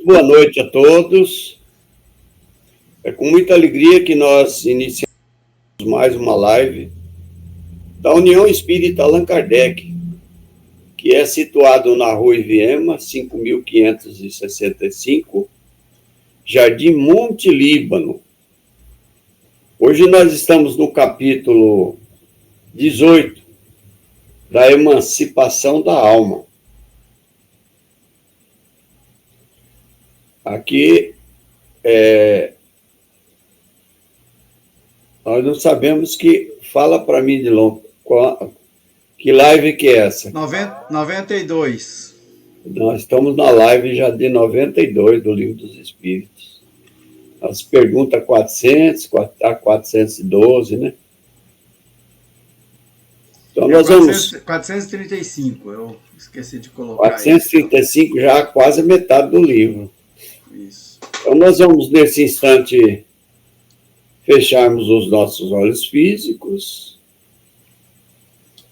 boa noite a todos. É com muita alegria que nós iniciamos mais uma live da União Espírita Allan Kardec, que é situado na Rua Iviema, 5.565, Jardim Monte Líbano. Hoje nós estamos no capítulo 18 da Emancipação da Alma. Aqui, nós não sabemos que... Fala para mim de longe, que live que é essa? 92. Nós estamos na live já de 92 do Livro dos Espíritos. As perguntas 400 a 412, né? Então nós 435, eu esqueci de colocar 435 isso. Já quase metade do livro. Isso. Então nós vamos, nesse instante, fecharmos os nossos olhos físicos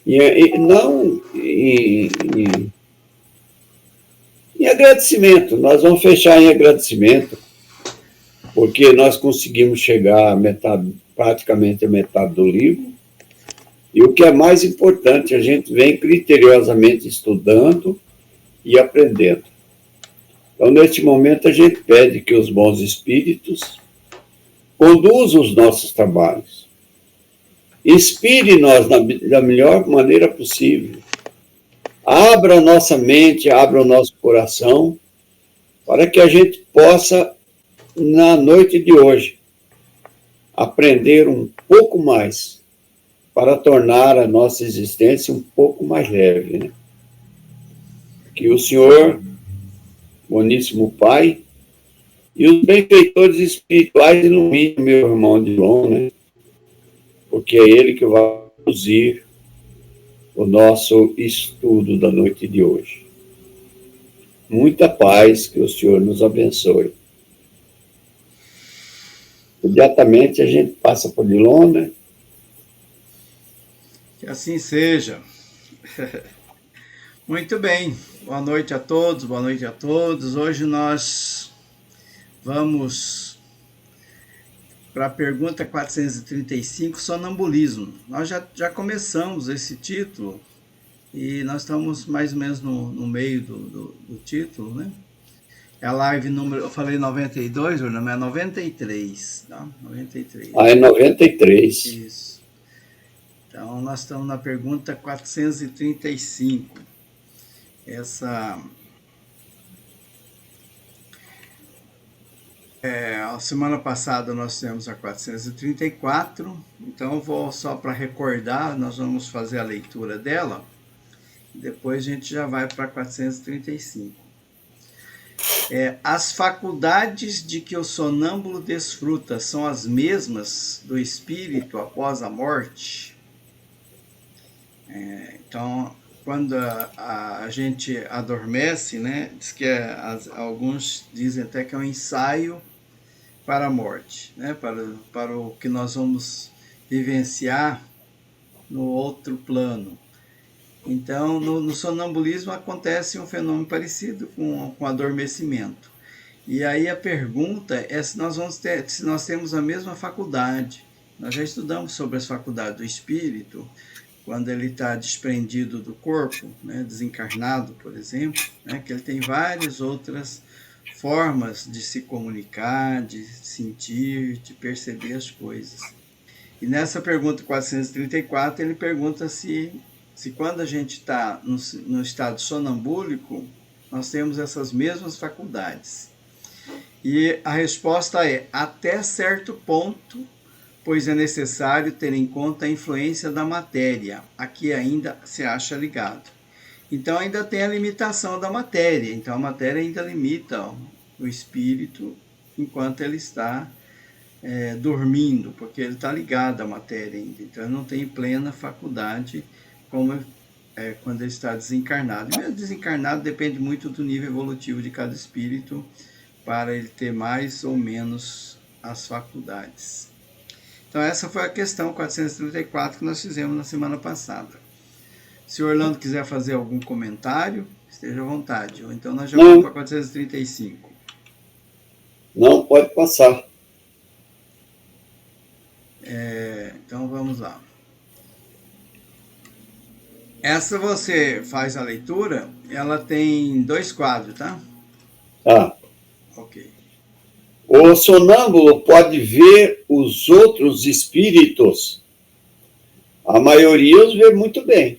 e não em agradecimento. Nós vamos fechar em agradecimento, porque nós conseguimos chegar a metade, praticamente a metade do livro. E o que é mais importante, a gente vem criteriosamente estudando e aprendendo. Então, neste momento, a gente pede que os bons espíritos conduzam os nossos trabalhos. Inspire-nos da melhor maneira possível. Abra a nossa mente, abra o nosso coração, para que a gente possa, na noite de hoje, aprender um pouco mais, para tornar a nossa existência um pouco mais leve, né? Que o Senhor, boníssimo Pai, e os benfeitores espirituais iluminem meu irmão Dilon, né? Porque é ele que vai conduzir o nosso estudo da noite de hoje. Muita paz, que o Senhor nos abençoe. Imediatamente a gente passa por Dilon, né? Que assim seja. Muito bem. Boa noite a todos, boa noite a todos. Hoje nós vamos para a pergunta 435, sonambulismo. Nós já começamos esse título e nós estamos mais ou menos no meio do título, né? É a live número, eu falei 92, não é 93, tá? 93. Ah, é 93. Isso. Então, nós estamos na pergunta 435. A semana passada nós temos a 434, então eu vou só para recordar, nós vamos fazer a leitura dela, depois a gente já vai para 435. As faculdades de que o sonâmbulo desfruta são as mesmas do espírito após a morte? Então, quando a gente adormece, né, diz que alguns dizem até que é um ensaio para a morte, né, para o que nós vamos vivenciar no outro plano. Então, no sonambulismo acontece um fenômeno parecido com adormecimento. E aí a pergunta é se nós temos a mesma faculdade. Nós já estudamos sobre as faculdades do espírito, quando ele está desprendido do corpo, né, desencarnado, por exemplo, né, que ele tem várias outras formas de se comunicar, de sentir, de perceber as coisas. E nessa pergunta 434, ele pergunta se quando a gente está no estado sonambúlico, nós temos essas mesmas faculdades. E a resposta é, até certo ponto, pois é necessário ter em conta a influência da matéria, a que ainda se acha ligado. Então ainda tem a limitação da matéria, então a matéria ainda limita o espírito enquanto ele está dormindo, porque ele está ligado à matéria ainda, então ele não tem plena faculdade como quando ele está desencarnado. E mesmo desencarnado depende muito do nível evolutivo de cada espírito para ele ter mais ou menos as faculdades. Então essa foi a questão 434 que nós fizemos na semana passada. Se o Orlando quiser fazer algum comentário, esteja à vontade. Ou então nós já vamos para 435. Não pode passar. Então vamos lá. Essa você faz a leitura, ela tem 2 quadros, tá? Tá? Ok. O sonâmbulo pode ver os outros espíritos. A maioria os vê muito bem.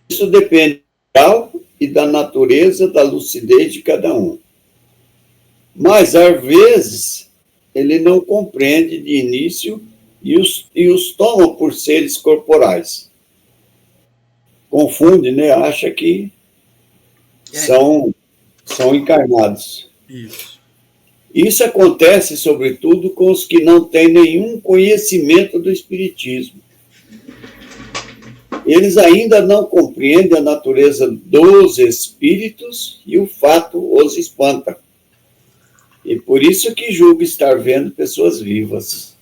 Isso depende do grau e da natureza da lucidez de cada um. Mas, às vezes, ele não compreende de início e os toma por seres corporais. Confunde, né? Acha que são encarnados. Isso. Isso acontece, sobretudo, com os que não têm nenhum conhecimento do Espiritismo. Eles ainda não compreendem a natureza dos espíritos e o fato os espanta. E por isso que julga estar vendo pessoas vivas.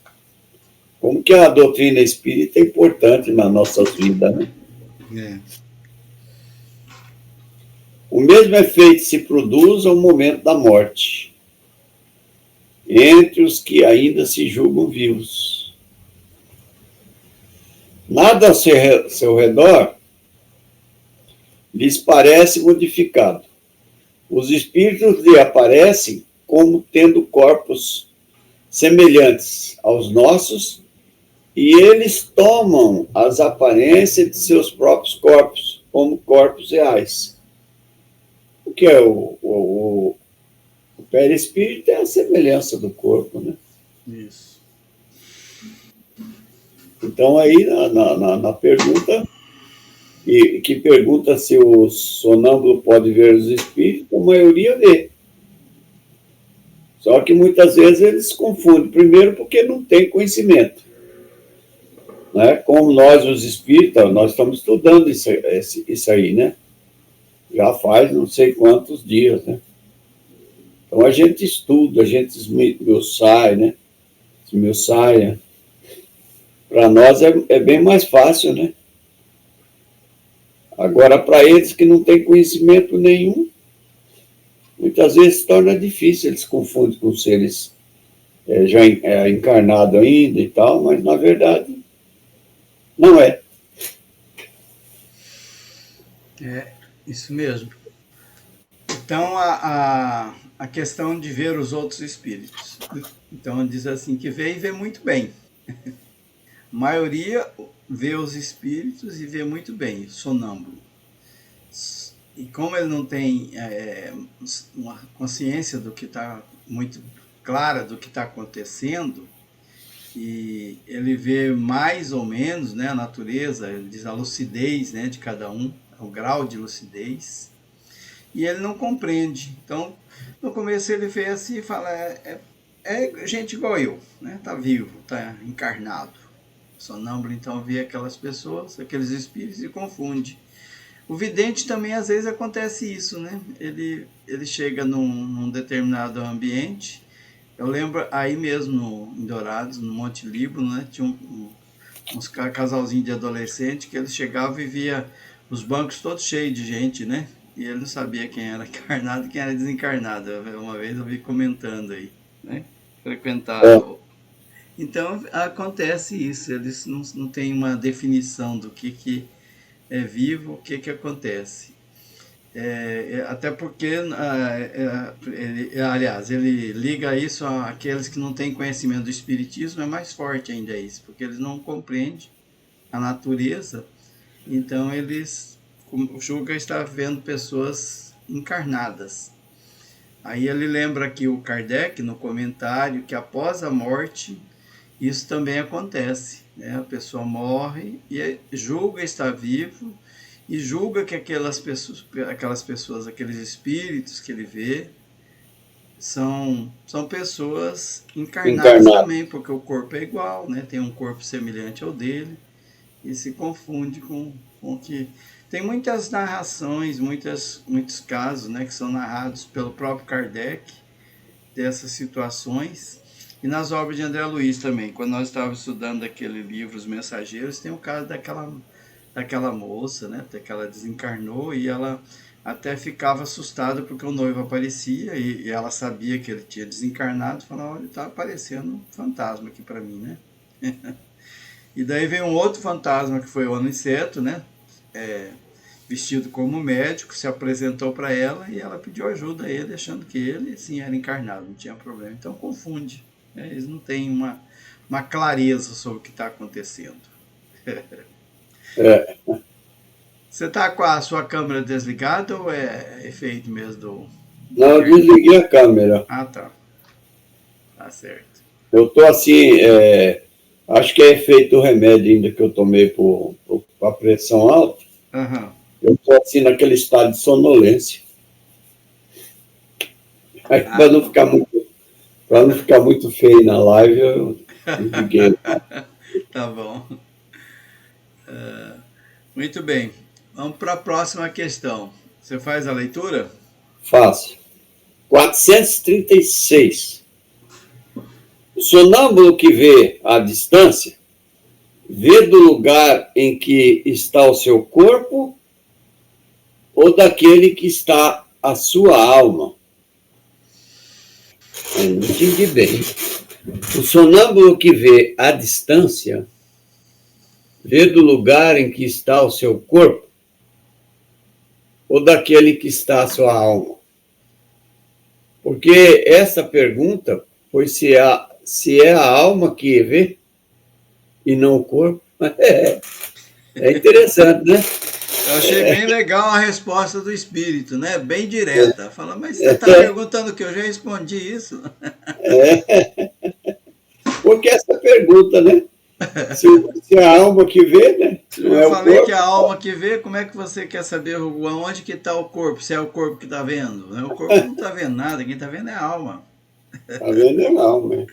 Como que a doutrina espírita é importante nas nossas vidas, né? O mesmo efeito se produz ao momento da morte, entre os que ainda se julgam vivos. Nada ao seu redor lhes parece modificado. Os espíritos lhe aparecem como tendo corpos semelhantes aos nossos e eles tomam as aparências de seus próprios corpos como corpos reais. O que é o perispírito? É a semelhança do corpo, né? Isso. Então, aí, na pergunta, que pergunta se o sonâmbulo pode ver os espíritos, a maioria vê. Só que muitas vezes eles confundem. Primeiro, porque não tem conhecimento. Né? Como nós, os espíritas, nós estamos estudando isso aí, né? Já faz não sei quantos dias, né? Então a gente estuda, a gente esmiuçaia, né? Esmiuçaia. Para nós é bem mais fácil, né? Agora, para eles que não têm conhecimento nenhum, muitas vezes se torna difícil, eles confundem com seres já encarnados ainda e tal, mas na verdade não é. É, isso mesmo. Então, a questão de ver os outros espíritos. Então, diz assim, que vê e vê muito bem. A maioria vê os espíritos e vê muito bem, sonâmbulo. E como ele não tem uma consciência do que está muito clara do que está acontecendo, e ele vê mais ou menos, né, a natureza, ele diz a lucidez, né, de cada um, o grau de lucidez, e ele não compreende. Então, no começo ele vê assim e fala, é gente igual eu, né, tá vivo, tá encarnado. O sonâmbulo então vê aquelas pessoas, aqueles espíritos e confunde. O vidente também às vezes acontece isso, né? Ele chega num determinado ambiente. Eu lembro aí mesmo em Dourados, no Monte Líbano, né? Tinha uns casalzinhos de adolescente que eles chegavam e via os bancos todos cheios de gente, né? E ele não sabia quem era encarnado e quem era desencarnado. Uma vez eu vi comentando aí, né? Frequentaram. Então acontece isso, eles não têm uma definição do que é vivo, o que acontece. Até porque, aliás, ele liga isso àqueles que não têm conhecimento do espiritismo, é mais forte ainda isso, porque eles não compreendem a natureza, então eles julgam estar vendo pessoas encarnadas. Aí ele lembra aqui o Kardec, no comentário, que após a morte, isso também acontece, né? A pessoa morre e julga estar vivo, e julga que aquelas pessoas, aqueles espíritos que ele vê, são pessoas encarnadas também, porque o corpo é igual, né? Tem um corpo semelhante ao dele, e se confunde com que... Tem muitas narrações, muitos casos, né, que são narrados pelo próprio Kardec, dessas situações, e nas obras de André Luiz também. Quando nós estávamos estudando aquele livro, Os Mensageiros, tem o caso daquela moça, né, que ela desencarnou e ela até ficava assustada porque o noivo aparecia e ela sabia que ele tinha desencarnado, falava, olha, tá aparecendo um fantasma aqui para mim, né? E daí veio um outro fantasma que foi o Aniceto, né? É, vestido como médico, se apresentou para ela e ela pediu ajuda a ele, achando que ele sim era encarnado, não tinha problema. Então confunde, né? Eles não têm uma clareza sobre o que está acontecendo. É. Você está com a sua câmera desligada ou é efeito mesmo do Não, eu internet? desliguei a câmera. Ah, tá. Tá certo. Eu estou assim, acho que é efeito do remédio ainda que eu tomei para pressão alta. Aham. Eu estou assim naquele estado de sonolência. Aí, Ah, tá. para não ficar muito feio na live, eu desliguei. Tá bom. Muito bem. Vamos para a próxima questão. Você faz a leitura? Fácil. 436. O sonâmbulo que vê à distância, vê do lugar em que está o seu corpo ou daquele que está a sua alma? Eu não entendi bem. O sonâmbulo que vê à distância, vê do lugar em que está o seu corpo ou daquele que está a sua alma? Porque essa pergunta foi se é a alma que vê e não o corpo. É interessante, né? Eu achei bem legal a resposta do espírito, né? Bem direta. Fala, mas você está perguntando o que? Eu já respondi isso. Porque essa pergunta, né? Se é a alma que vê, né? Não Eu é o falei que corpo. a alma que vê, como é que você quer saber onde que está o corpo? Se é o corpo que está vendo? Né? O corpo não está vendo nada, quem está vendo é a alma. Tá vendo? É a alma. Né?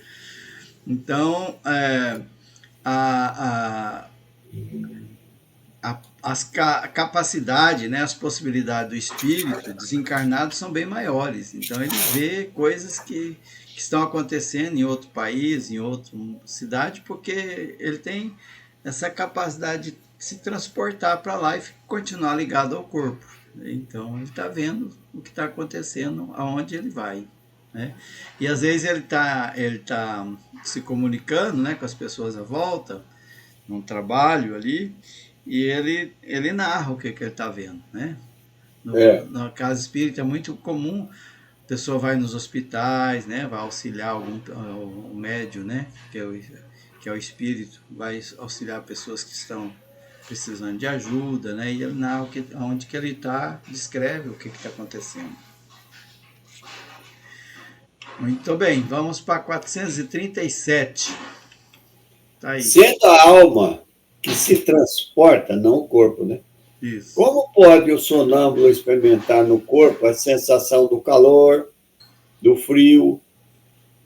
Então, a, a capacidade, né, as possibilidades do espírito desencarnado são bem maiores. Então ele vê coisas que estão acontecendo em outro país, em outra cidade, porque ele tem essa capacidade de se transportar para lá e continuar ligado ao corpo. Então ele está vendo o que está acontecendo aonde ele vai. Né? E às vezes ele tá se comunicando, né, com as pessoas à volta, num trabalho ali, e ele narra o que ele está vendo, né? Na casa espírita é muito comum, a pessoa vai nos hospitais, né? Vai auxiliar o médium, né? Que é o espírito, vai auxiliar pessoas que estão precisando de ajuda, né? E ele narra onde que ele está, descreve o que está acontecendo. Muito bem, vamos para 437. Tá aí. Sendo a alma que se transporta, não o corpo, né? Isso. Como pode o sonâmbulo experimentar no corpo a sensação do calor, do frio,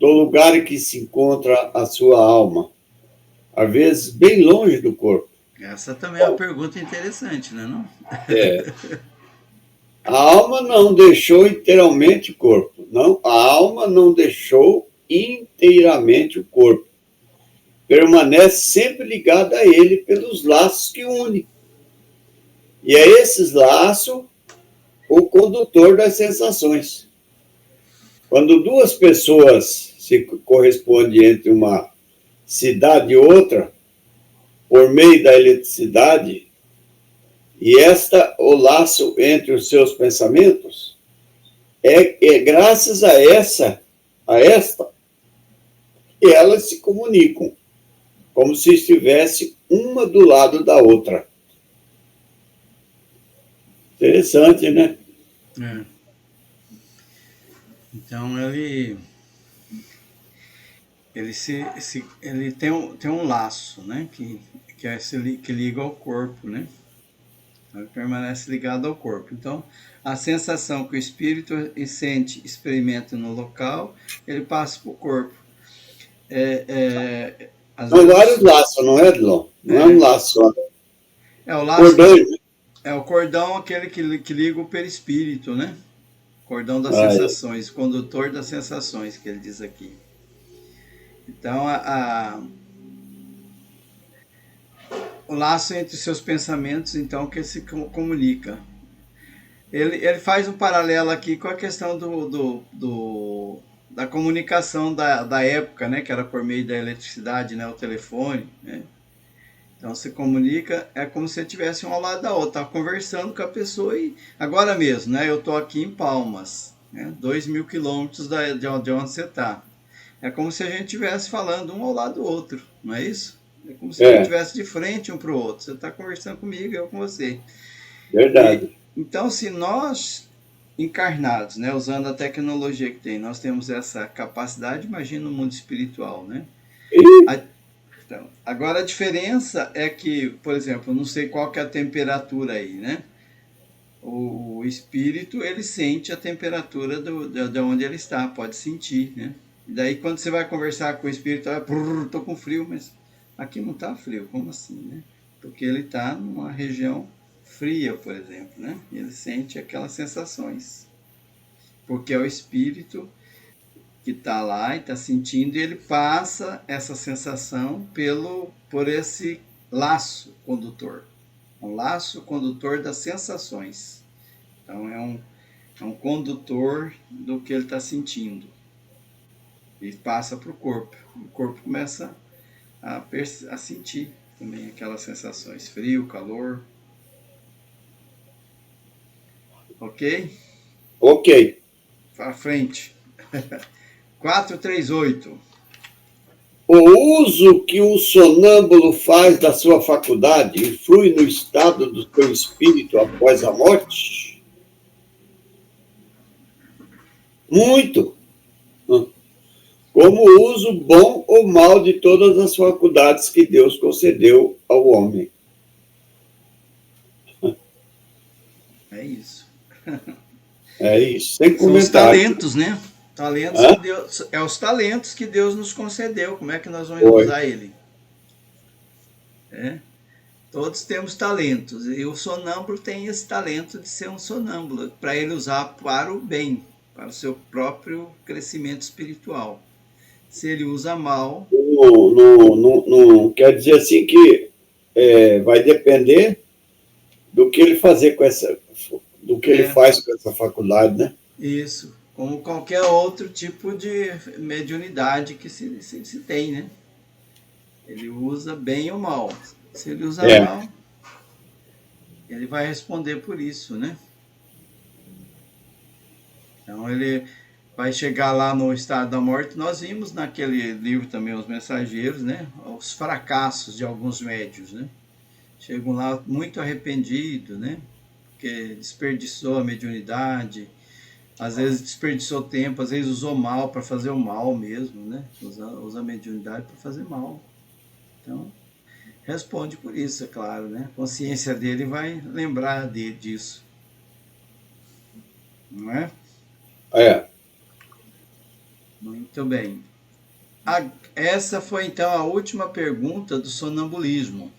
do lugar em que se encontra a sua alma? Às vezes, bem longe do corpo. Essa também é uma pergunta interessante, né, não? A alma não deixou inteiramente o corpo. Não, a alma não deixou inteiramente o corpo. Permanece sempre ligada a ele pelos laços que unem. E é esses laços o condutor das sensações. Quando duas pessoas se correspondem entre uma cidade e outra, por meio da eletricidade, e o laço entre os seus pensamentos, é graças a esta, que elas se comunicam, como se estivesse uma do lado da outra. Interessante, né? É. Então ele tem um laço, né? Que liga ao corpo, né? Ele permanece ligado ao corpo. Então, a sensação que o espírito sente, experimenta no local, ele passa para o corpo. São vários laços, não é, Edlon? Não é um laço só. O laço é o cordão aquele que liga o perispírito, né? Cordão das sensações, condutor das sensações, que ele diz aqui. Então, o laço entre seus pensamentos, então, que se comunica. Ele faz um paralelo aqui com a questão da comunicação da época, né? Que era por meio da eletricidade, né? O telefone, né? Então se comunica, é como se você estivesse um ao lado da outra, tá conversando com a pessoa e agora mesmo, né? Eu estou aqui em Palmas, né? 2.000 quilômetros de onde você está. É como se a gente estivesse falando um ao lado do outro, não é isso? É como se a gente estivesse de frente um para o outro. Você está conversando comigo, eu com você. Verdade. Então, se nós encarnados, né, usando a tecnologia que tem, nós temos essa capacidade, imagina no mundo espiritual, né? Então, agora a diferença é que, por exemplo, não sei qual que é a temperatura aí, né? O espírito, ele sente a temperatura de onde ele está, pode sentir, né? E daí quando você vai conversar com o espírito, tô com frio, mas aqui não está frio, como assim, né? Porque ele está numa região fria, por exemplo, né? E ele sente aquelas sensações. Porque é o espírito que está lá e está sentindo, e ele passa essa sensação por esse laço condutor. Um laço condutor das sensações. Então é um condutor do que ele está sentindo. E passa para o corpo. O corpo começa a sentir também aquelas sensações. Frio, calor. Ok? Ok. Para frente. 438. O uso que o sonâmbulo faz da sua faculdade influi no estado do seu espírito após a morte? Muito. Como o uso bom ou mal de todas as faculdades que Deus concedeu ao homem. É isso. É isso, sem São os comentário. talentos, né? Talentos que Deus, é os talentos que Deus nos concedeu. Como é que nós vamos usar ele? Todos temos talentos. E o sonâmbulo tem esse talento de ser um sonâmbulo, para ele usar para o bem, para o seu próprio crescimento espiritual. Se ele usa mal... Não quer dizer assim que vai depender do que ele fazer com essa... do que ele faz com essa faculdade, né? Isso, como qualquer outro tipo de mediunidade que se tem, né? Ele usa bem ou mal. Se ele usa mal, ele vai responder por isso, né? Então ele vai chegar lá no estado da morte. Nós vimos naquele livro também, Os Mensageiros, né? Os fracassos de alguns médiuns, né? Chegam lá muito arrependidos, né? Porque desperdiçou a mediunidade, às vezes desperdiçou tempo, às vezes usou mal para fazer o mal mesmo, né? Usa a mediunidade para fazer mal. Então, responde por isso, é claro, né? A consciência dele vai lembrar disso. Não é? Muito bem. Essa foi, então, a última pergunta do sonambulismo.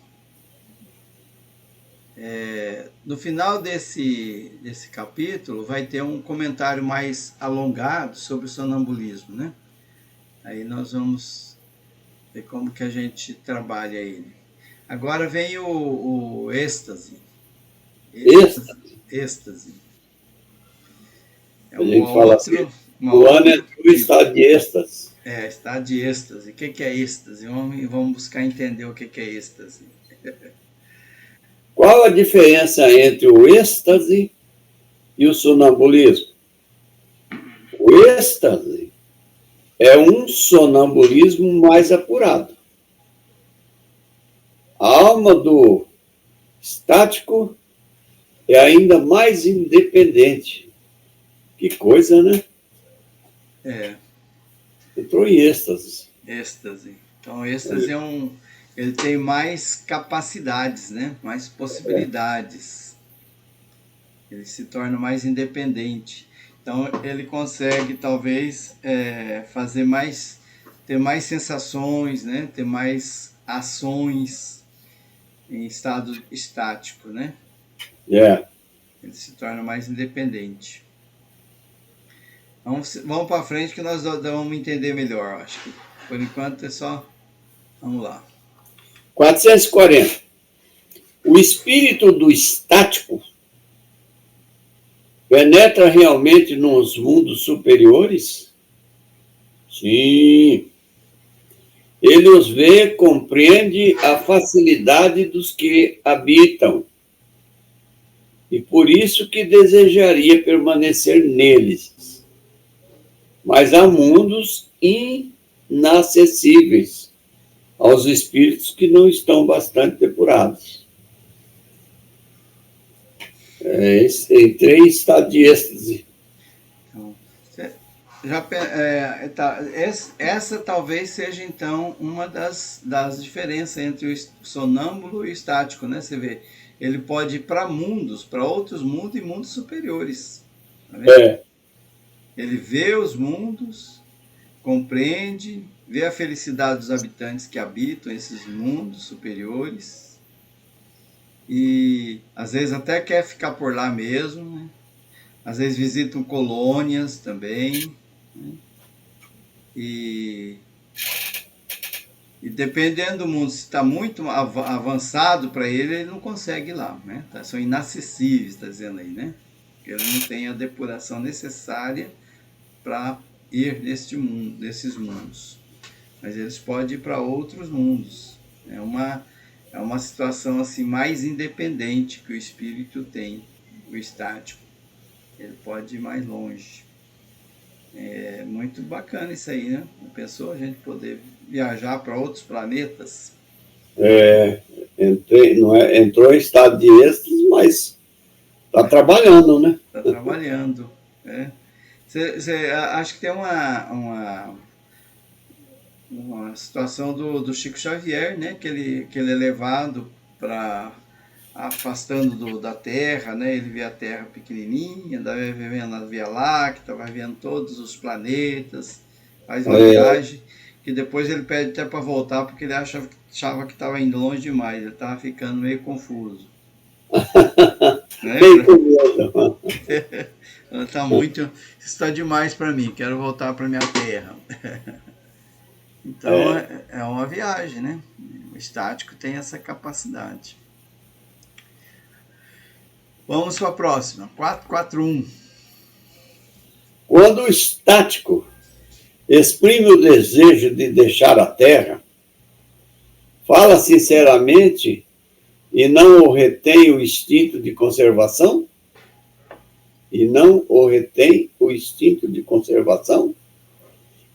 No final desse capítulo vai ter um comentário mais alongado sobre o sonambulismo, né? Aí nós vamos ver como que a gente trabalha ele. Agora vem o êxtase. Êxtase. A gente fala assim, o ano é o estado de êxtase. Estado de êxtase. O que é êxtase? Vamos buscar entender o que é êxtase. Qual a diferença entre o êxtase e o sonambulismo? O êxtase é um sonambulismo mais apurado. A alma do estático é ainda mais independente. Que coisa, né? Entrou em êxtase. Êxtase. Então, êxtase ele tem mais capacidades, né? Mais possibilidades. Ele se torna mais independente. Então, ele consegue, talvez, ter mais sensações, né? Ter mais ações em estado estático, né? Ele se torna mais independente. Vamos para frente que nós vamos entender melhor, acho que. Por enquanto é só... Vamos lá. 440. O espírito do estático Penetra realmente nos mundos superiores? Sim. Ele os vê, compreende a facilidade dos que habitam, e por isso que desejaria permanecer neles. Mas há mundos inacessíveis aos espíritos que não estão bastante depurados. Entrei em estado de êxtase. Essa talvez seja, então, uma das diferenças entre o sonâmbulo e o estático, né? Você vê, ele pode ir para mundos, para outros mundos e mundos superiores. Tá vendo? Ele vê os mundos, compreende, vê a felicidade dos habitantes que habitam esses mundos superiores e, às vezes, até quer ficar por lá mesmo, né? Às vezes visitam colônias também, né? E dependendo do mundo, se está muito avançado para ele não consegue ir lá, né? São inacessíveis, está dizendo aí, né? Ele não tem a depuração necessária para ir nesses mundos. Mas eles podem ir para outros mundos. É uma situação assim mais independente que o espírito tem, o estático. Ele pode ir mais longe. É muito bacana isso aí, né? Pensou a gente poder viajar para outros planetas? Entrou em estado de êxtase, mas está trabalhando, né? Está trabalhando. Acho que tem uma situação do Chico Xavier, né? Que ele é levado para afastando da Terra, né? Ele vê a Terra pequenininha, vai vendo a Via Láctea, vai vendo todos os planetas, faz uma viagem, que depois ele pede até para voltar, porque ele achava que estava indo longe demais, ele estava ficando meio confuso. Né? Isso está demais para mim, quero voltar para minha Terra. Então é uma viagem, né? O estático tem essa capacidade. Vamos para a próxima, 441. Quando o estático exprime o desejo de deixar a Terra, fala sinceramente e não o retém o instinto de conservação?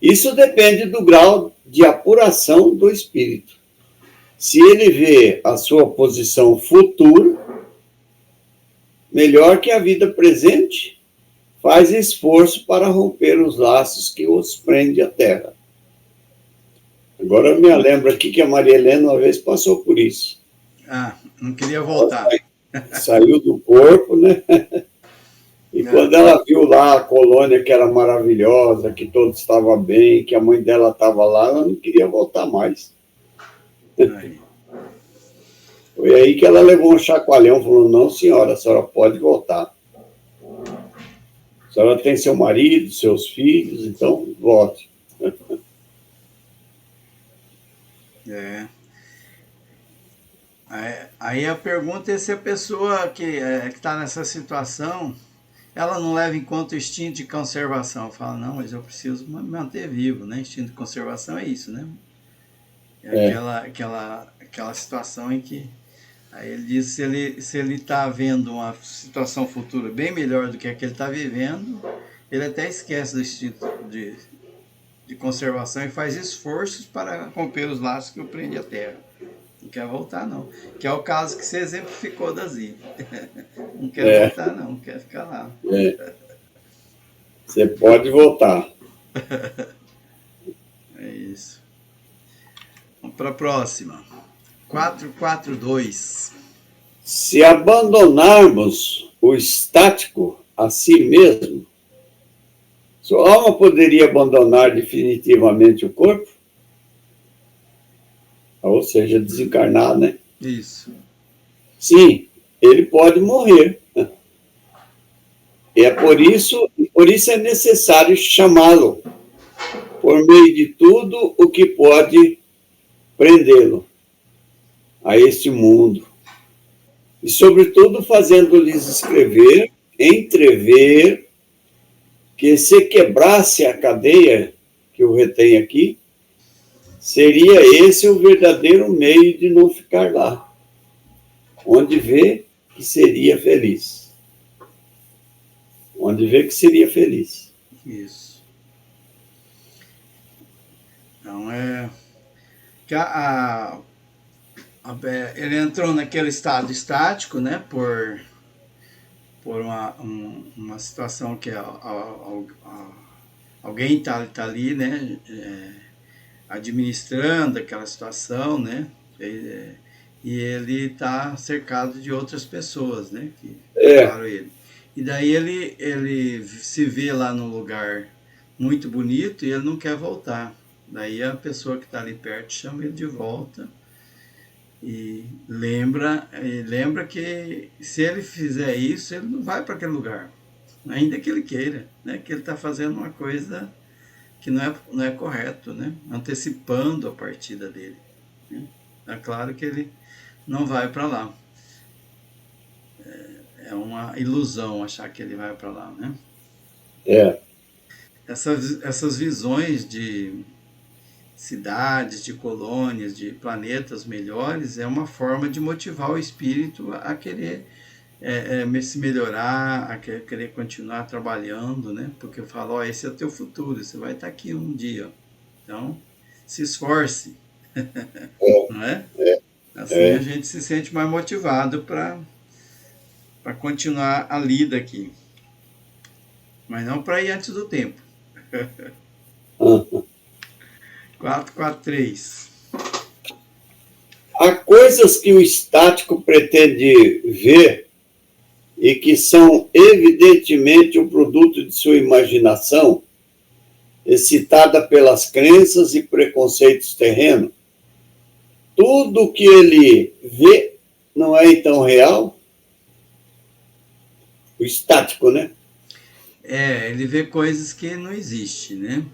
Isso depende do grau de apuração do espírito. Se ele vê a sua posição futura melhor que a vida presente, faz esforço para romper os laços que os prende à Terra. Agora eu me lembro aqui que a Maria Helena uma vez passou por isso. Não queria voltar. Saiu do corpo, né? E quando ela viu lá a colônia que era maravilhosa, que todos estavam bem, que a mãe dela estava lá, ela não queria voltar mais. Foi aí que ela levou um chacoalhão, falou, não senhora, a senhora pode voltar. A senhora tem seu marido, seus filhos, então volte. Aí a pergunta é se a pessoa que está nessa situação, ela não leva em conta o instinto de conservação. Fala, não, mas eu preciso me manter vivo, né? Instinto de conservação é isso, né? Aquela situação em que aí ele diz se ele está vendo uma situação futura bem melhor do que a que ele está vivendo, ele até esquece do instinto de conservação e faz esforços para romper os laços que o prende à Terra. Não quer voltar, não. Que é o caso que você exemplificou da Ziv. Não quer voltar, não. Quer ficar lá. Você pode voltar. É isso. Vamos para a próxima. 442. Se abandonarmos o estático a si mesmo, sua alma poderia abandonar definitivamente o corpo? Ou seja, desencarnar, né? Isso. Sim, ele pode morrer. E por isso é necessário chamá-lo, por meio de tudo o que pode prendê-lo a este mundo. E, sobretudo, fazendo-lhes escrever entrever que se quebrasse a cadeia que o retém aqui, seria esse o verdadeiro meio de não ficar lá, onde vê que seria feliz. Onde vê que seria feliz. Isso. Então, ele entrou naquele estado estático, né, por uma situação que alguém tá ali, né, administrando aquela situação, né, e ele está cercado de outras pessoas, né, que levaram ele. E daí ele se vê lá num lugar muito bonito e ele não quer voltar. Daí a pessoa que está ali perto chama ele de volta e lembra que se ele fizer isso, ele não vai para aquele lugar, ainda que ele queira, né, que ele está fazendo uma coisa que não é correto, né, antecipando a partida dele, né? É claro que ele não vai para lá. É uma ilusão achar que ele vai para lá, né? Essas visões de cidades, de colônias, de planetas melhores é uma forma de motivar o espírito a querer se melhorar, a querer continuar trabalhando, né? Porque eu falo, ó, esse é o teu futuro, você vai estar aqui um dia. Então, se esforce, não é? Assim a gente se sente mais motivado para continuar a lida aqui. Mas não para ir antes do tempo. 443. Há coisas que o estático pretende ver e que são evidentemente o produto de sua imaginação, excitada pelas crenças e preconceitos terrenos. Tudo que ele vê não é então real? O estático, né? Ele vê coisas que não existem, né?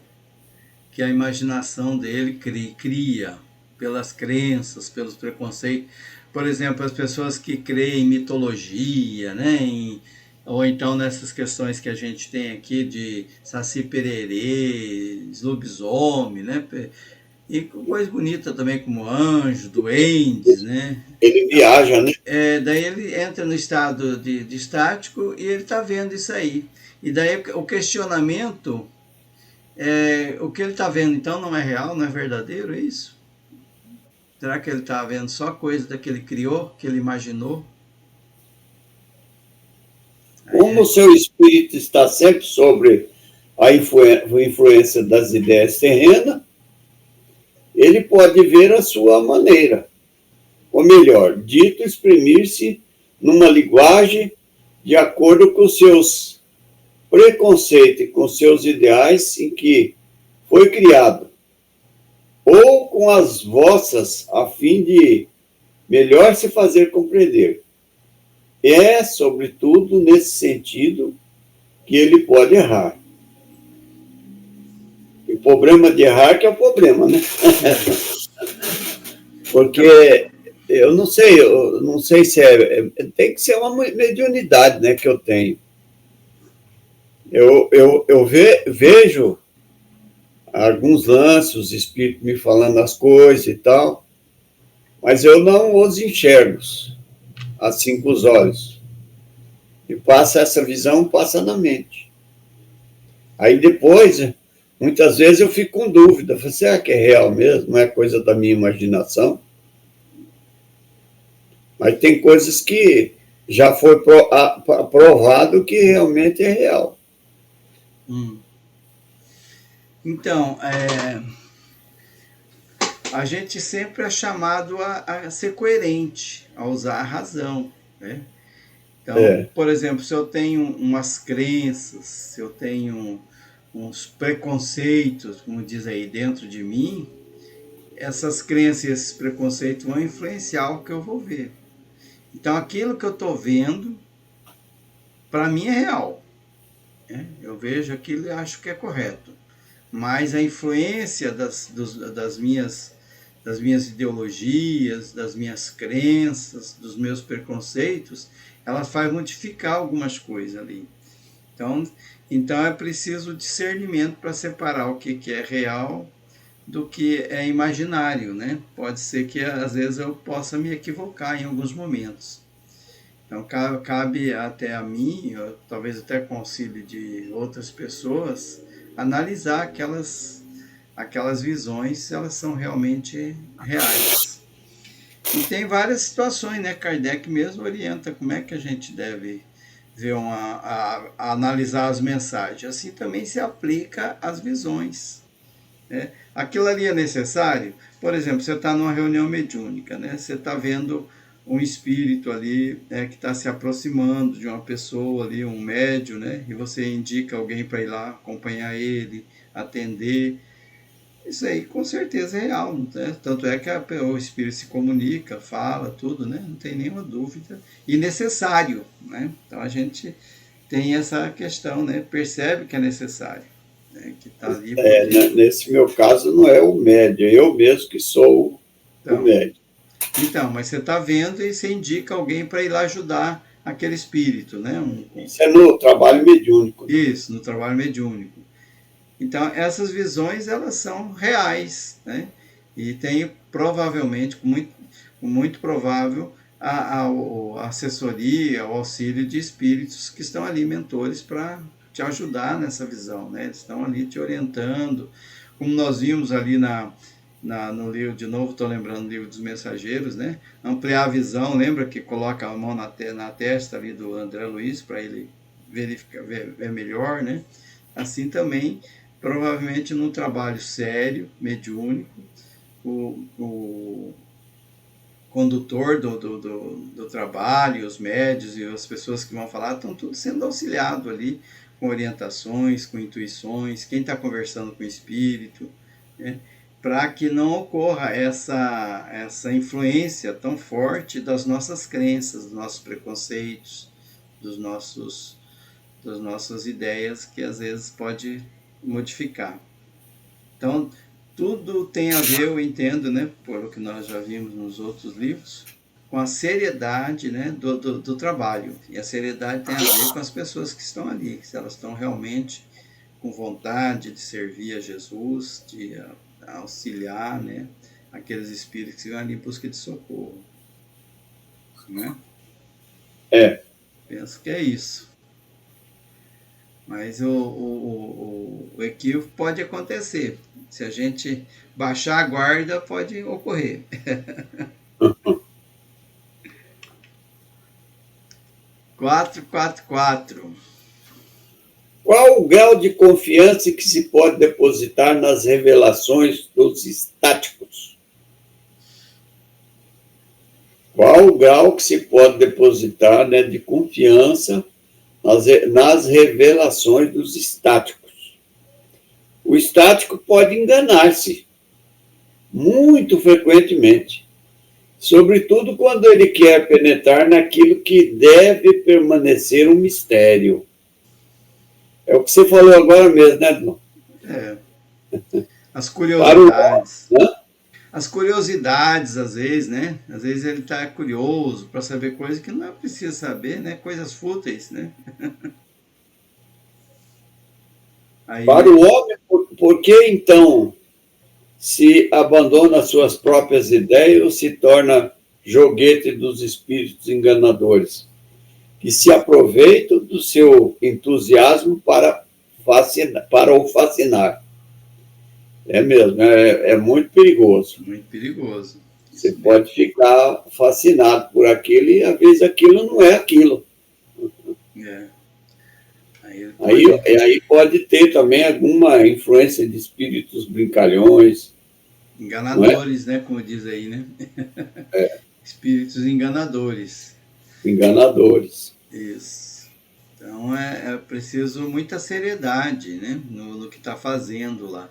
Que a imaginação dele cria pelas crenças, pelos preconceitos. Por exemplo, as pessoas que creem em mitologia, né? Ou então nessas questões que a gente tem aqui de Saci Pererê, lobisomem, né? E coisa bonita também como anjo, duendes, né? Ele viaja, né? Daí ele entra no estado de estático e ele está vendo isso aí. E daí o questionamento o que ele está vendo então não é real, não é verdadeiro, é isso? Será que ele está vendo só coisa que ele criou, que ele imaginou? Como o seu espírito está sempre sobre a influência das ideias terrenas, ele pode ver a sua maneira. Ou melhor, dito exprimir-se numa linguagem de acordo com os seus preconceitos e com os seus ideais em que foi criado, ou com as vossas, a fim de melhor se fazer compreender. É, sobretudo, nesse sentido que ele pode errar. E o problema de errar que é o problema, né? Porque eu não sei se tem que ser uma mediunidade, né, que eu tenho. Eu vejo alguns lances, os espíritos me falando as coisas e tal, mas eu não os enxergo assim com os olhos. E passa essa visão, passa na mente. Aí depois, muitas vezes eu fico com dúvida, será que é real mesmo? Não é coisa da minha imaginação? Mas tem coisas que já foi provado que realmente é real. Então, a gente sempre é chamado a ser coerente, a usar a razão, né? Então, por exemplo, se eu tenho umas crenças, se eu tenho uns preconceitos, como diz aí, dentro de mim, essas crenças e esses preconceitos vão influenciar o que eu vou ver. Então, aquilo que eu estou vendo, para mim é real. Eu vejo aquilo e acho que é correto. Mas a influência das das minhas ideologias, das minhas crenças, dos meus preconceitos, ela faz modificar algumas coisas ali. Então é preciso discernimento para separar o que é real do que é imaginário, né? Pode ser que às vezes eu possa me equivocar em alguns momentos. Então cabe até a mim, talvez até com auxílio de outras pessoas, analisar aquelas visões, se elas são realmente reais. E tem várias situações, né? Kardec mesmo orienta como é que a gente deve ver a analisar as mensagens. Assim também se aplica às visões, né? Aquilo ali é necessário? Por exemplo, você está numa reunião mediúnica, né? Você está vendo um espírito ali, né, que está se aproximando de uma pessoa ali, um médium, né? E você indica alguém para ir lá acompanhar ele, atender. Isso aí com certeza é real, né? Tanto é que o espírito se comunica, fala, tudo, né? Não tem nenhuma dúvida. E necessário, né? Então a gente tem essa questão, né? Percebe que é necessário, né? Que está ali. Nesse meu caso não é o médium, eu mesmo que sou o médium. Então, mas você está vendo e você indica alguém para ir lá ajudar aquele espírito, né? Isso é no trabalho mediúnico. Isso, no trabalho mediúnico. Então, essas visões, elas são reais, né? E tem, provavelmente, muito provável, a assessoria, o auxílio de espíritos que estão ali, mentores, para te ajudar nessa visão, né? Eles estão ali te orientando, como nós vimos ali no livro, de novo estou lembrando do livro dos mensageiros, né? Ampliar a visão, lembra que coloca a mão na testa ali do André Luiz para ele verificar, ver melhor, né? Assim também, provavelmente num trabalho sério, mediúnico, o condutor do trabalho, os médios e as pessoas que vão falar estão tudo sendo auxiliado ali com orientações, com intuições, quem está conversando com o espírito, né? Para que não ocorra essa influência tão forte das nossas crenças, dos nossos preconceitos, das nossas ideias, que às vezes pode modificar. Então, tudo tem a ver, eu entendo, né, por o que nós já vimos nos outros livros, com a seriedade, né, do trabalho. E a seriedade tem a ver com as pessoas que estão ali, se elas estão realmente com vontade de servir a Jesus, de auxiliar, né, aqueles espíritos que vão ali em busca de socorro, né? Penso que é isso. Mas o equívoco pode acontecer. Se a gente baixar a guarda, pode ocorrer. Quatro. Qual o grau de confiança que se pode depositar nas revelações dos estáticos? Qual o grau que se pode depositar, né, de confiança nas revelações dos estáticos? O estático pode enganar-se muito frequentemente, sobretudo quando ele quer penetrar naquilo que deve permanecer um mistério. É o que você falou agora mesmo, né, Edmond? As curiosidades. As curiosidades, às vezes, né? Às vezes ele está curioso para saber coisas que não é preciso saber, né? Coisas fúteis, né? Aí, para o homem, por que então se abandona suas próprias ideias ou se torna joguete dos espíritos enganadores, que se aproveitam do seu entusiasmo para o fascinar? É mesmo, é muito perigoso. Muito perigoso. Você pode ficar fascinado por aquilo e, às vezes, aquilo não é aquilo. Aí pode ter também alguma influência de espíritos brincalhões. Enganadores, né? Como diz aí, né? Espíritos enganadores. Enganadores. Isso. Então é preciso muita seriedade, né? No que está fazendo lá.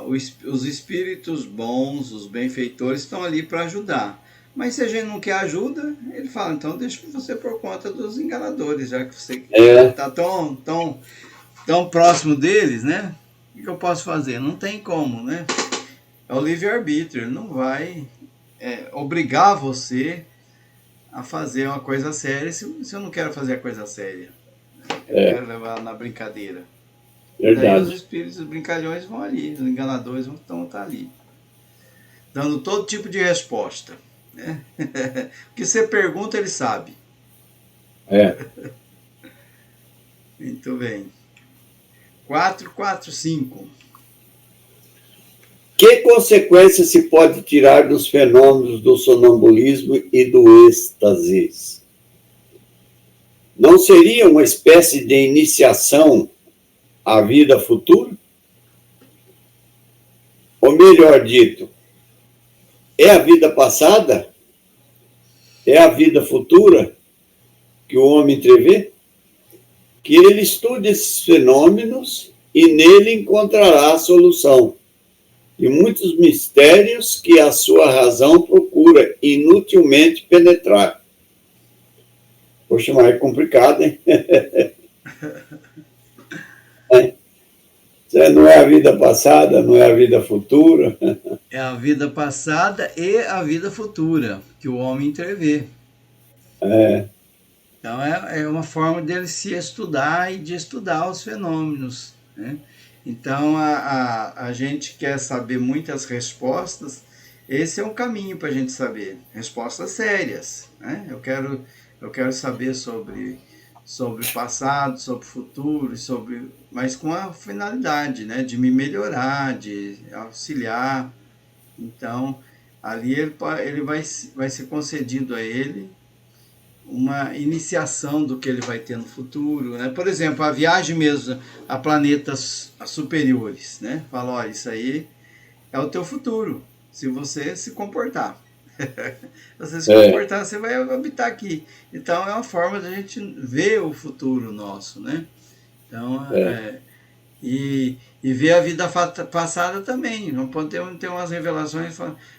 Os espíritos bons, os benfeitores estão ali para ajudar. Mas se a gente não quer ajuda, ele fala, então deixa você por conta dos enganadores, já que você está tão próximo deles, né? O que eu posso fazer? Não tem como, né? É o livre-arbítrio, ele não vai obrigar você a fazer uma coisa séria se eu não quero fazer a coisa séria. Eu quero levar na brincadeira. E daí os Verdade. espíritos brincalhões vão ali, os enganadores vão estar ali, dando todo tipo de resposta. Né? O que você pergunta, ele sabe. É. Muito bem. 445. Que consequências se pode tirar dos fenômenos do sonambulismo e do êxtase? Não seria uma espécie de iniciação à vida futura? Ou melhor dito, é a vida passada? É a vida futura que o homem entrevê? Que ele estude esses fenômenos e nele encontrará a solução de muitos mistérios que a sua razão procura inutilmente penetrar. Poxa, mas é complicado, hein? Não é a vida passada, não é a vida futura. É a vida passada e a vida futura que o homem entrevê. Então é uma forma dele se estudar e de estudar os fenômenos. Né? Então a gente quer saber muitas respostas, esse é um caminho para a gente saber. Respostas sérias. Né? Eu quero saber sobre o passado, sobre o futuro, mas com a finalidade, né, de me melhorar, de auxiliar. Então, ali ele vai ser concedido a ele uma iniciação do que ele vai ter no futuro. Né? Por exemplo, a viagem mesmo a planetas superiores. Né? Fala, olha, isso aí é o teu futuro, se você se comportar. Se você se comportar, você vai habitar aqui. Então, é uma forma de a gente ver o futuro nosso, né? Então, e ver a vida passada também. Não podemos ter umas revelações.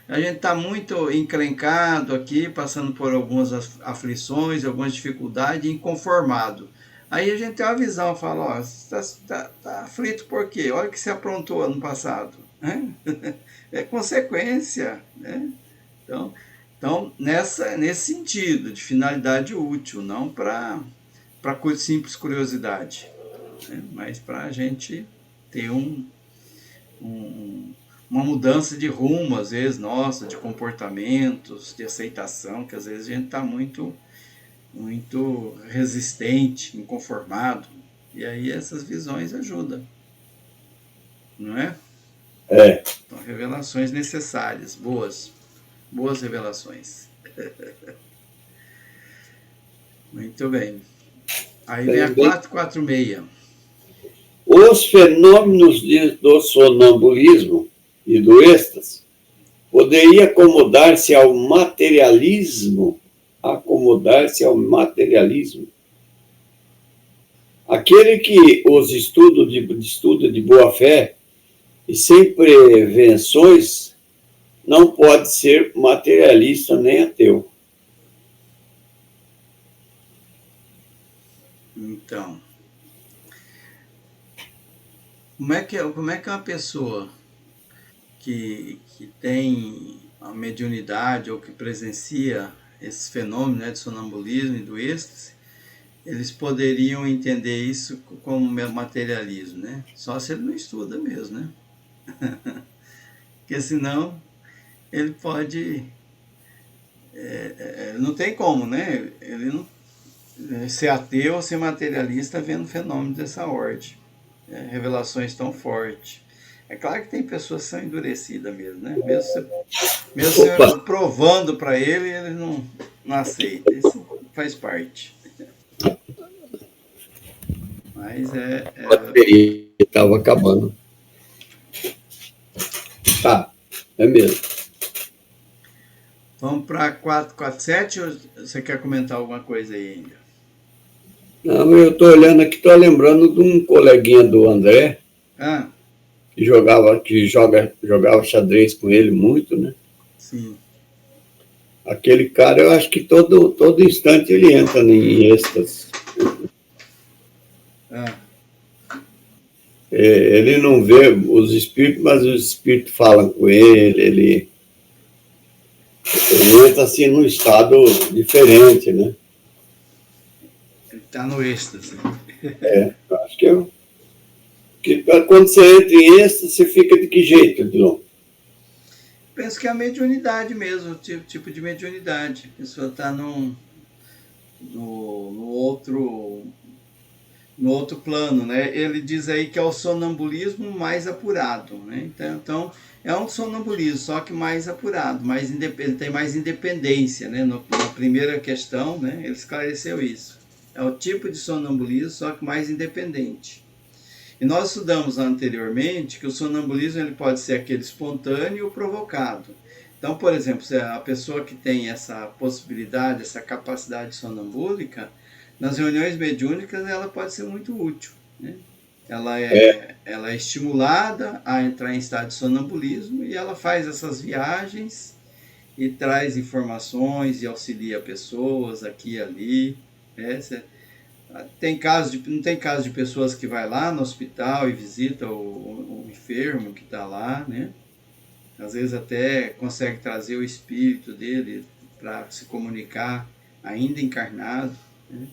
A gente está muito encrencado aqui, passando por algumas aflições, algumas dificuldades, inconformado. Aí a gente tem uma visão, fala, ó, você tá aflito por quê? Olha o que você aprontou ano passado. É consequência, né? Então nesse sentido, de finalidade útil, não para simples curiosidade, né? Mas para a gente ter uma mudança de rumo, às vezes, nossa, de comportamentos, de aceitação, que às vezes a gente está muito resistente, inconformado, e aí essas visões ajudam, não é? Então, revelações necessárias, boas revelações. Muito bem. Aí vem a 446. Os fenômenos do sonambulismo e do êxtase poderia acomodar-se ao materialismo. Aquele que os estuda de boa fé e sem prevenções não pode ser materialista nem ateu. Então, como é que uma pessoa que tem a mediunidade ou que presencia esses fenômenos, né, de sonambulismo e do êxtase, eles poderiam entender isso como materialismo, né? Só se ele não estuda mesmo, né? Porque senão ele pode... não tem como, né? Ele não ser ateu ou ser materialista vendo fenômenos dessa ordem. Revelações tão fortes. É claro que tem pessoas que são endurecidas mesmo, né? Mesmo você provando para ele não aceita. Isso faz parte. Mas A bateria estava acabando. Tá, é mesmo. Vamos para 447 ou você quer comentar alguma coisa aí ainda? Não, eu estou olhando aqui, estou lembrando de um coleguinha do André, que jogava xadrez com ele muito, né? Sim. Aquele cara, eu acho que todo instante ele entra em êxtase. Ele não vê os espíritos, mas os espíritos falam com ele entra assim num estado diferente, né? Ele está no êxtase. Acho que quando você entra em êxtase, você fica de que jeito, Dilon? Penso que é a mediunidade mesmo, tipo de mediunidade. A pessoa está no outro plano, né? Ele diz aí que é o sonambulismo mais apurado, né? Então é um sonambulismo, só que mais apurado, ele tem mais independência, né? Na primeira questão, né? Ele esclareceu isso. É o tipo de sonambulismo, só que mais independente. E nós estudamos anteriormente que o sonambulismo ele pode ser aquele espontâneo ou provocado. Então, por exemplo, se a pessoa que tem essa possibilidade, essa capacidade sonambúlica, nas reuniões mediúnicas ela pode ser muito útil, né? Ela é estimulada a entrar em estado de sonambulismo e ela faz essas viagens e traz informações e auxilia pessoas aqui e ali. Né? Não tem caso de pessoas que vai lá no hospital e visita o enfermo que está lá, né? Às vezes até consegue trazer o espírito dele para se comunicar ainda encarnado, né?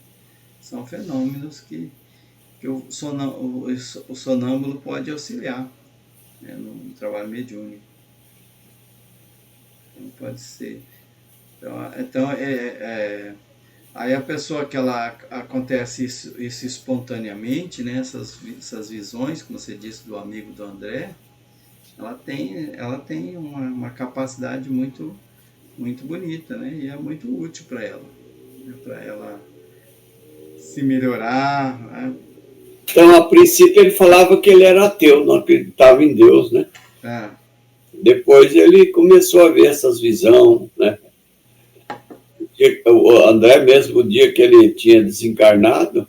São fenômenos que o sonâmbulo pode auxiliar, né, no trabalho mediúnico. Então pode ser. Então aí a pessoa que ela acontece isso espontaneamente, né, essas visões, como você disse do amigo do André, ela tem uma capacidade muito, muito bonita, né, e é muito útil para ela, né, para ela se melhorar, né? Então, a princípio, ele falava que ele era ateu, não acreditava em Deus, né? Depois ele começou a ver essas visões, né? O André, mesmo o dia que ele tinha desencarnado,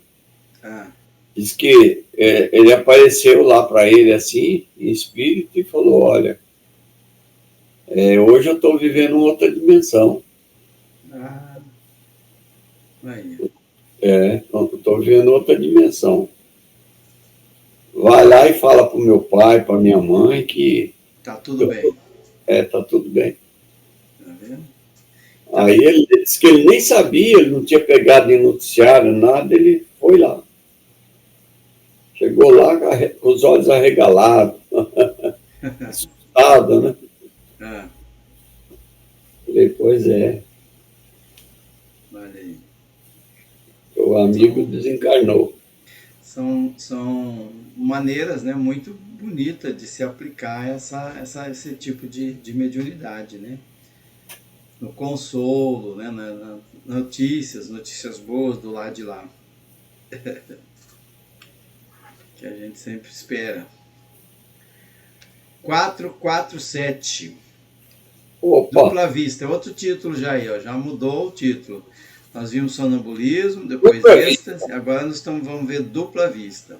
diz que ele apareceu lá para ele assim, em espírito, e falou: olha, hoje eu estou vivendo outra dimensão. Estou vivendo outra dimensão. Vai lá e fala para o meu pai, para minha mãe, que tá tudo bem. Tá tudo bem. Tá vendo? Aí ele disse que ele nem sabia, ele não tinha pegado em noticiário, nada, ele foi lá. Chegou lá com os olhos arregalados, assustado, né? Falei, pois é. Olha aí. O amigo desencarnou. São maneiras, né, muito bonitas de se aplicar esse tipo de mediunidade, né? No consolo, né, notícias boas do lado de lá. Que a gente sempre espera. 447. Opa. Dupla vista, outro título já aí, ó, já mudou o título. Nós vimos sonambulismo, depois êxtase, agora vamos ver dupla vista.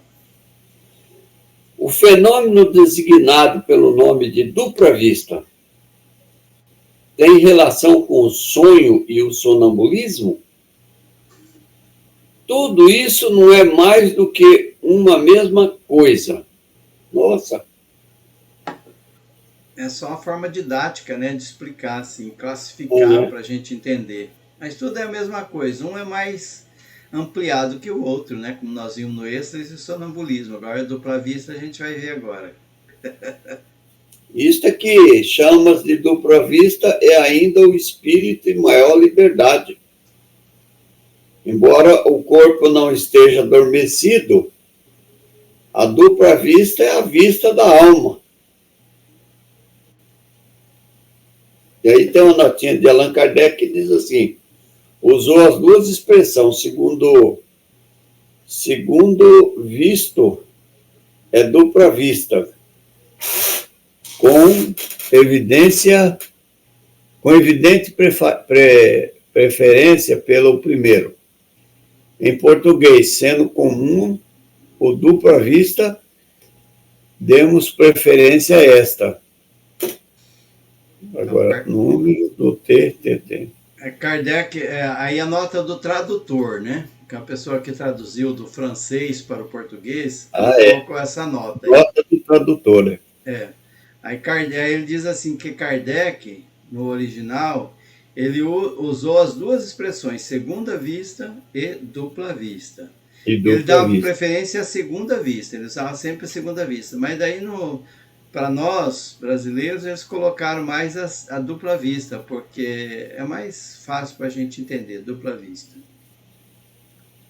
O fenômeno designado pelo nome de dupla vista tem relação com o sonho e o sonambulismo? Tudo isso não é mais do que uma mesma coisa. Nossa! É só uma forma didática, né, de explicar, assim, classificar para a gente entender. Mas tudo é a mesma coisa. Um é mais ampliado que o outro, né? Como nós vimos no êxtase e sonambulismo. Agora, dupla vista, a gente vai ver agora. Isto é que chamas de dupla vista é ainda o espírito em maior liberdade. Embora o corpo não esteja adormecido, a dupla vista é a vista da alma. E aí tem uma notinha de Allan Kardec que diz assim, usou as duas expressões, segundo visto, é dupla vista, com evidente preferência pelo primeiro. Em português, sendo comum o dupla vista, demos preferência a esta. Agora, número do TTT. Kardec, aí a nota do tradutor, né? que a pessoa que traduziu do francês para o português, colocou essa nota aí. Nota do tradutor, né? Aí ele diz assim que Kardec, no original, ele usou as duas expressões, segunda vista e dupla vista. Ele dava preferência à segunda vista, ele usava sempre a segunda vista. Mas daí, para nós, brasileiros, eles colocaram mais a dupla vista, porque é mais fácil para a gente entender, dupla vista,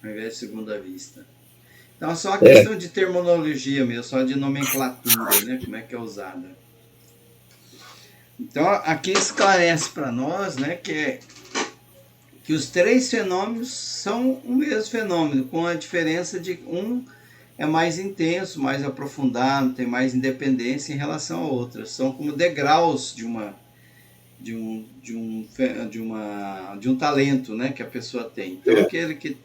ao invés de segunda vista. Então, é só uma questão de terminologia mesmo, só de nomenclatura, né? Como é que é usada. Então, aqui esclarece para nós, né, que os três fenômenos são o mesmo fenômeno, com a diferença de um é mais intenso, mais aprofundado, tem mais independência em relação ao outro. São como degraus de um talento, né, que a pessoa tem. Então, aquele que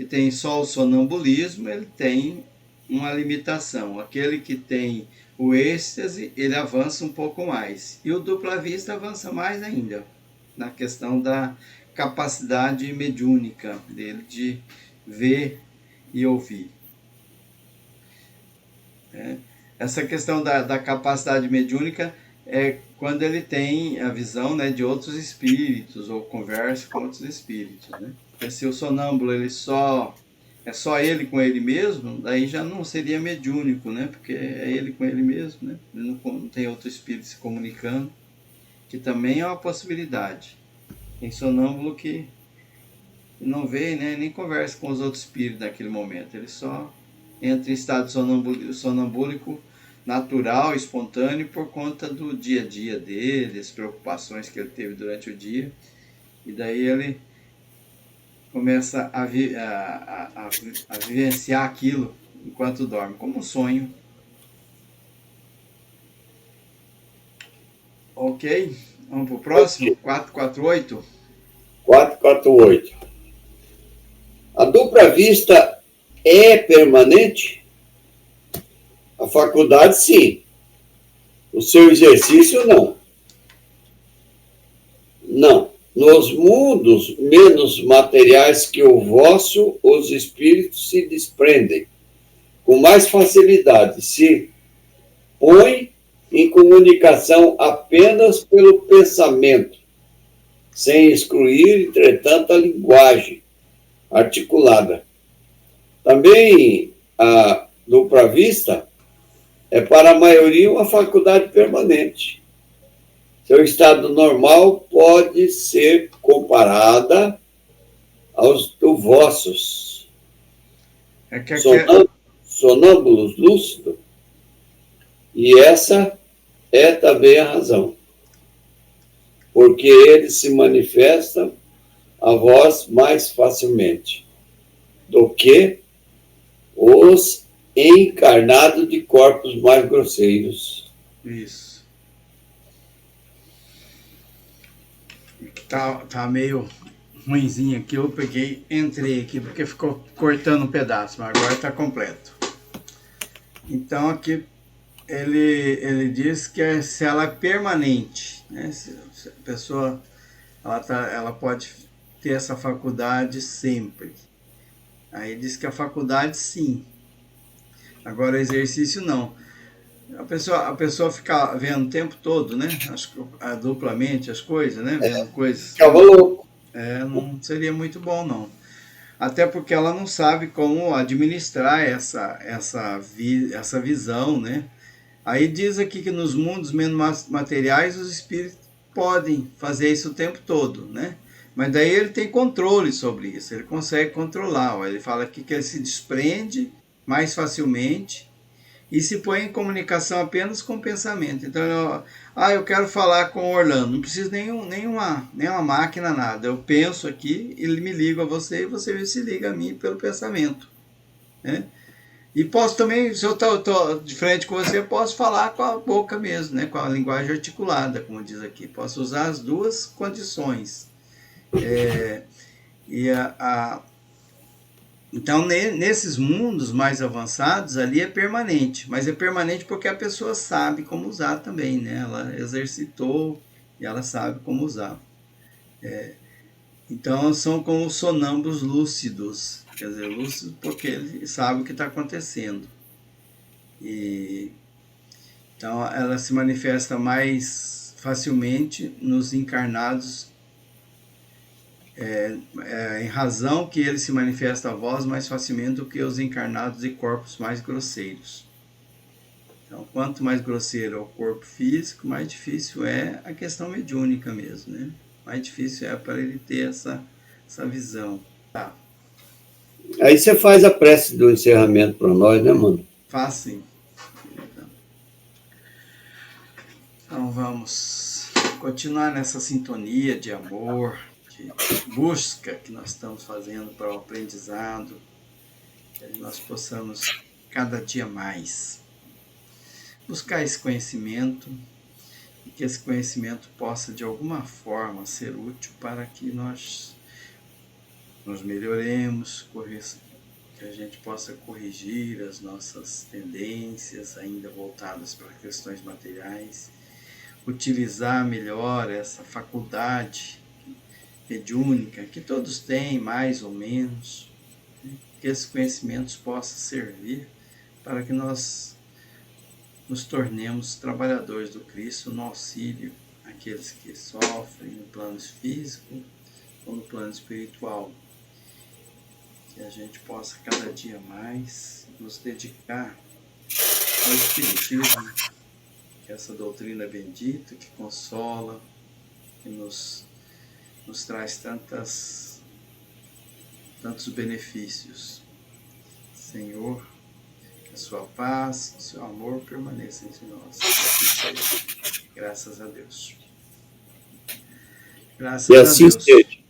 tem só o sonambulismo, ele tem uma limitação. Aquele que tem o êxtase, ele avança um pouco mais. E o dupla vista avança mais ainda, na questão da capacidade mediúnica dele de ver e ouvir. Essa questão da capacidade mediúnica é quando ele tem a visão, né, de outros espíritos, ou conversa com outros espíritos, né? Porque se o sonâmbulo é só ele com ele mesmo, daí já não seria mediúnico, né? Porque é ele com ele mesmo, né? Ele não tem outro espírito se comunicando, que também é uma possibilidade. Tem sonâmbulo que não vê, né, nem conversa com os outros espíritos naquele momento, ele só entra em estado sonambúlico natural, espontâneo, por conta do dia a dia dele, as preocupações que ele teve durante o dia, e daí ele começa a vivenciar aquilo enquanto dorme, como um sonho. Ok? Vamos para o próximo? 448? 448. A dupla vista é permanente? A faculdade, sim. O seu exercício, não. Não. Nos mundos menos materiais que o vosso, os espíritos se desprendem. Com mais facilidade, se põe em comunicação apenas pelo pensamento, sem excluir, entretanto, a linguagem articulada. Também a dupla vista é para a maioria uma faculdade permanente. Seu estado normal pode ser comparada aos dos vossos. Sonâmbulos lúcidos. E essa é também a razão. Porque eles se manifestam a vós mais facilmente do que os encarnados de corpos mais grosseiros. Isso. Tá meio ruinzinho aqui, eu entrei aqui porque ficou cortando um pedaço, mas agora está completo. Então aqui ele diz que se ela é permanente, né? Se a pessoa ela pode ter essa faculdade sempre. Aí diz que a faculdade sim. Agora o exercício não. A pessoa fica vendo o tempo todo, né? Duplamente as coisas, né? Vendo coisas. Ficava louco. Não seria muito bom, não. Até porque ela não sabe como administrar essa visão, né? Aí diz aqui que nos mundos menos materiais os espíritos podem fazer isso o tempo todo, né? Mas daí ele tem controle sobre isso, ele consegue controlar. Ó. Ele fala aqui que ele se desprende mais facilmente e se põe em comunicação apenas com o pensamento. Então, eu quero falar com o Orlando, não preciso nenhuma máquina, nada. Eu penso aqui, ele me liga a você e você se liga a mim pelo pensamento, né? E posso também, se eu estou de frente com você, eu posso falar com a boca mesmo, né? Com a linguagem articulada, como diz aqui. Posso usar as duas condições. Então, nesses mundos mais avançados, ali é permanente. Mas é permanente porque a pessoa sabe como usar também, né? Ela exercitou e ela sabe como usar. Então, são como sonâmbulos lúcidos, quer dizer, lúcidos porque ele sabe o que está acontecendo. E, então, ela se manifesta mais facilmente nos encarnados, em razão que ele se manifesta a voz mais facilmente do que os encarnados de corpos mais grosseiros. Então, quanto mais grosseiro é o corpo físico, mais difícil é a questão mediúnica mesmo, né? Mais difícil é para ele ter essa visão. Tá. Aí você faz a prece do encerramento para nós, né, mano? Faz sim. Então vamos continuar nessa sintonia de amor, de busca que nós estamos fazendo para o aprendizado, que nós possamos cada dia mais buscar esse conhecimento e que esse conhecimento possa de alguma forma ser útil para que nós melhoremos, que a gente possa corrigir as nossas tendências ainda voltadas para questões materiais, utilizar melhor essa faculdade mediúnica que todos têm, mais ou menos, que esses conhecimentos possam servir para que nós nos tornemos trabalhadores do Cristo no auxílio àqueles que sofrem no plano físico ou no plano espiritual. Que a gente possa cada dia mais nos dedicar ao Espiritismo, que é essa doutrina bendita que consola, que nos traz tantos benefícios. Senhor, que a sua paz, o seu amor permaneçam entre nós. Graças a Deus. Graças E a assim Deus. seja.